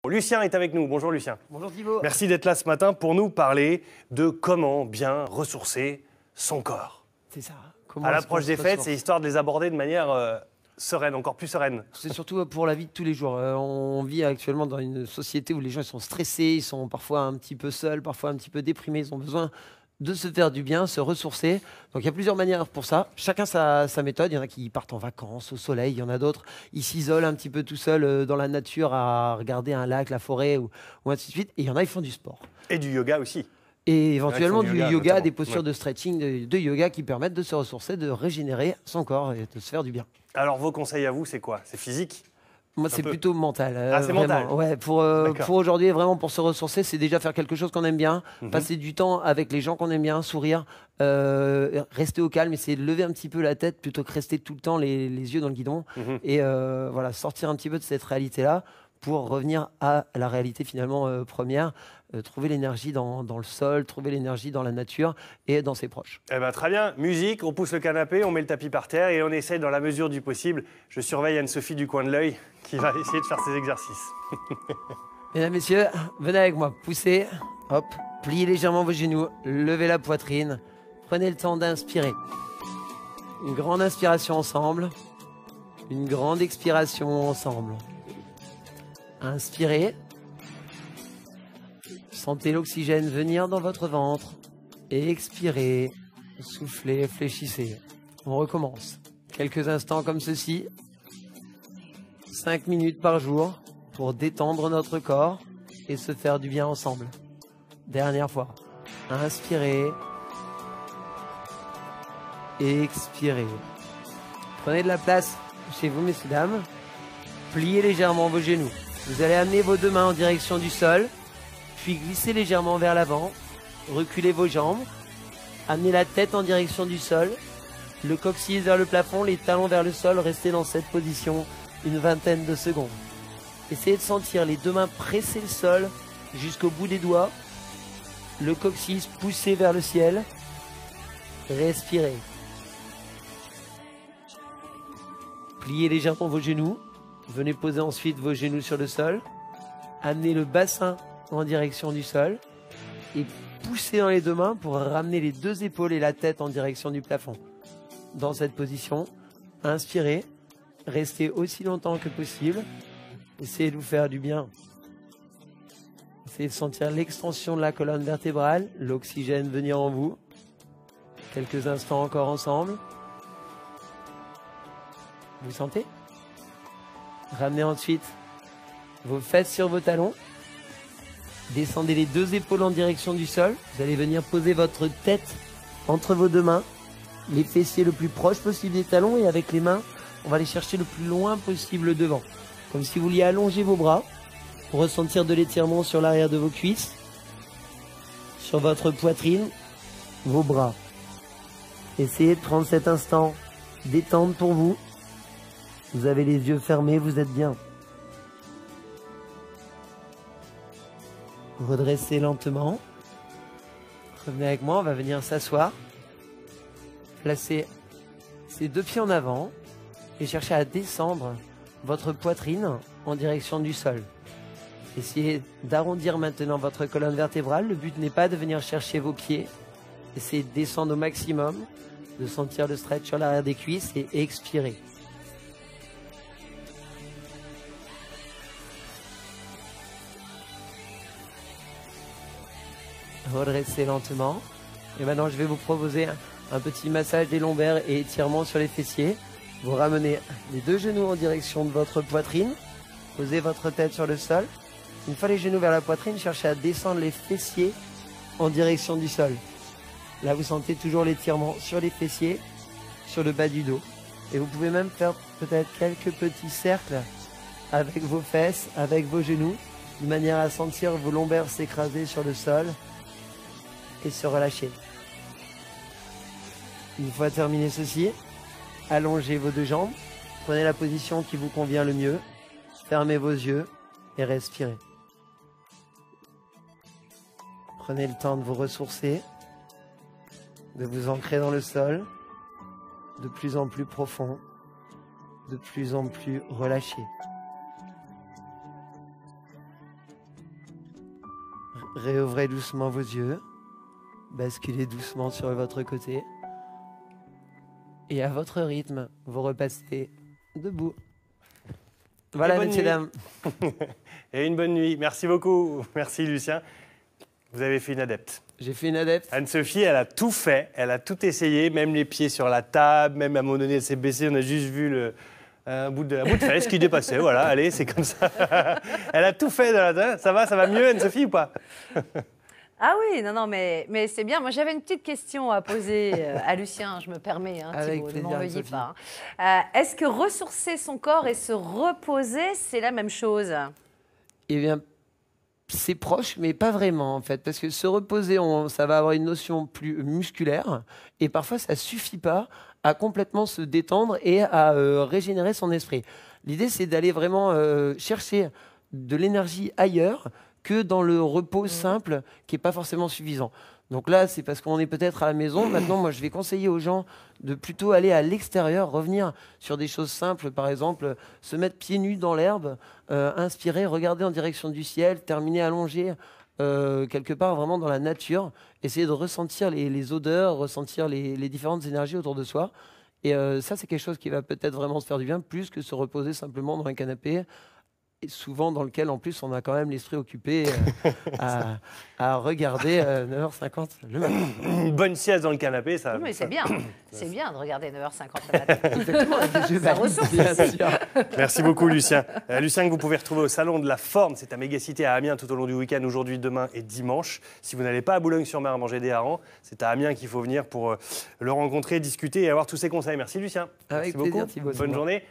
Lucien est avec nous. Bonjour Lucien. Bonjour Thibaut. Merci d'être là ce matin pour nous parler de comment bien ressourcer son corps. C'est ça. À l'approche des fêtes, c'est histoire de les aborder de manière sereine, encore plus sereine. C'est surtout pour la vie de tous les jours. On vit actuellement dans une société où les gens ils sont stressés, ils sont parfois un petit peu seuls, parfois un petit peu déprimés. Ils ont besoin de se faire du bien, se ressourcer. Donc il y a plusieurs manières pour ça. Chacun sa méthode. Il y en a qui partent en vacances, au soleil. Il y en a d'autres, ils s'isolent un petit peu tout seuls dans la nature à regarder un lac, la forêt ou ainsi de suite. Et il y en a, ils font du sport. Et du yoga aussi. Et éventuellement du yoga, des postures ouais. de stretching, de yoga qui permettent de se ressourcer, de régénérer son corps et de se faire du bien. Alors vos conseils à vous, c'est quoi? C'est physique? Moi, c'est plutôt mental. Ah, c'est mental. Ouais, pour aujourd'hui, vraiment, pour se ressourcer, c'est déjà faire quelque chose qu'on aime bien, passer du temps avec les gens qu'on aime bien, sourire, rester au calme, essayer de lever un petit peu la tête plutôt que rester tout le temps les yeux dans le guidon. Et voilà, sortir un petit peu de cette réalité-là pour revenir à la réalité finalement première, trouver l'énergie dans le sol, trouver l'énergie dans la nature et dans ses proches. Eh ben, très bien, musique, on pousse le canapé, on met le tapis par terre et on essaye dans la mesure du possible. Je surveille Anne-Sophie du coin de l'œil qui va essayer de faire ses exercices. Mesdames, messieurs, venez avec moi, poussez, hop, pliez légèrement vos genoux, levez la poitrine, prenez le temps d'inspirer. Une grande inspiration ensemble, une grande expiration ensemble. Inspirez. Sentez l'oxygène venir dans votre ventre. Expirez. Soufflez, fléchissez. On recommence. Quelques instants comme ceci. 5 minutes par jour pour détendre notre corps et se faire du bien ensemble. Dernière fois. Inspirez. Expirez. Prenez de la place chez vous, messieurs, dames. Pliez légèrement vos genoux. Vous allez amener vos deux mains en direction du sol, puis glisser légèrement vers l'avant, reculez vos jambes, amenez la tête en direction du sol, le coccyx vers le plafond, les talons vers le sol, restez dans cette position une vingtaine de secondes. Essayez de sentir les deux mains presser le sol jusqu'au bout des doigts, le coccyx poussé vers le ciel, respirez. Pliez légèrement vos genoux. Venez poser ensuite vos genoux sur le sol. Amenez le bassin en direction du sol. Et poussez dans les deux mains pour ramener les deux épaules et la tête en direction du plafond. Dans cette position, inspirez. Restez aussi longtemps que possible. Essayez de vous faire du bien. Essayez de sentir l'extension de la colonne vertébrale, l'oxygène venir en vous. Quelques instants encore ensemble. Vous sentez ? Ramenez ensuite vos fesses sur vos talons. Descendez les deux épaules en direction du sol. Vous allez venir poser votre tête entre vos deux mains. Les fessiers le plus proche possible des talons. Et avec les mains, on va les chercher le plus loin possible devant. Comme si vous vouliez allonger vos bras pour ressentir de l'étirement sur l'arrière de vos cuisses. Sur votre poitrine, vos bras. Essayez de prendre cet instant détente pour vous. Vous avez les yeux fermés, vous êtes bien. Redressez lentement. Revenez avec moi, on va venir s'asseoir. Placez ses deux pieds en avant et cherchez à descendre votre poitrine en direction du sol. Essayez d'arrondir maintenant votre colonne vertébrale. Le but n'est pas de venir chercher vos pieds. Essayez de descendre au maximum, de sentir le stretch sur l'arrière des cuisses et expirer. Redressez lentement. Et maintenant, je vais vous proposer un petit massage des lombaires et étirement sur les fessiers. Vous ramenez les deux genoux en direction de votre poitrine. Posez votre tête sur le sol. Une fois les genoux vers la poitrine, cherchez à descendre les fessiers en direction du sol. Là, vous sentez toujours l'étirement sur les fessiers, sur le bas du dos. Et vous pouvez même faire peut-être quelques petits cercles avec vos fesses, avec vos genoux, de manière à sentir vos lombaires s'écraser sur le sol et se relâcher. Une fois terminé ceci, allongez vos deux jambes, prenez la position qui vous convient le mieux, fermez vos yeux et respirez. Prenez le temps de vous ressourcer, de vous ancrer dans le sol, de plus en plus profond, de plus en plus relâché. Réouvrez doucement vos yeux. Basculez doucement sur votre côté. Et à votre rythme, vous repassez debout. Voilà, messieurs, dames. Et une bonne nuit. Merci beaucoup. Merci, Lucien. Vous avez fait une adepte. J'ai fait une adepte. Anne-Sophie, elle a tout fait. Elle a tout essayé, même les pieds sur la table, même à un moment donné, elle s'est baissée. On a juste vu un bout de fesse qui dépassait. Voilà, allez, c'est comme ça. Elle a tout fait. Ça va mieux, Anne-Sophie, ou pas? Ah oui, non, mais c'est bien. Moi, j'avais une petite question à poser à Lucien, je me permets, Thibaut, ne m'en veuillez pas. Est-ce que ressourcer son corps et se reposer, c'est la même chose? Eh bien, c'est proche, mais pas vraiment, en fait. Parce que se reposer, ça va avoir une notion plus musculaire. Et parfois, ça ne suffit pas à complètement se détendre et à régénérer son esprit. L'idée, c'est d'aller vraiment chercher de l'énergie ailleurs que dans le repos simple qui n'est pas forcément suffisant. Donc là, c'est parce qu'on est peut-être à la maison. Maintenant, moi, je vais conseiller aux gens de plutôt aller à l'extérieur, revenir sur des choses simples, par exemple, se mettre pieds nus dans l'herbe, inspirer, regarder en direction du ciel, terminer allongé quelque part vraiment dans la nature, essayer de ressentir les odeurs, ressentir les différentes énergies autour de soi. Et ça, c'est quelque chose qui va peut-être vraiment se faire du bien, plus que se reposer simplement dans un canapé, et souvent dans lequel, en plus, on a quand même l'esprit occupé à regarder 9h50 le matin. Une bonne sieste dans le canapé, ça... Oui, mais c'est bien. C'est bien de regarder 9h50 le matin. Exactement, Ça ressource. bien sûr. Merci beaucoup, Lucien. Lucien, que vous pouvez retrouver au Salon de la Forme. C'est à Mégacité à Amiens tout au long du week-end, aujourd'hui, demain et dimanche. Si vous n'allez pas à Boulogne-sur-Mer manger des harengs, c'est à Amiens qu'il faut venir pour le rencontrer, discuter et avoir tous ses conseils. Merci, Lucien. Avec Merci plaisir, beaucoup. Thibaut. Bonne journée.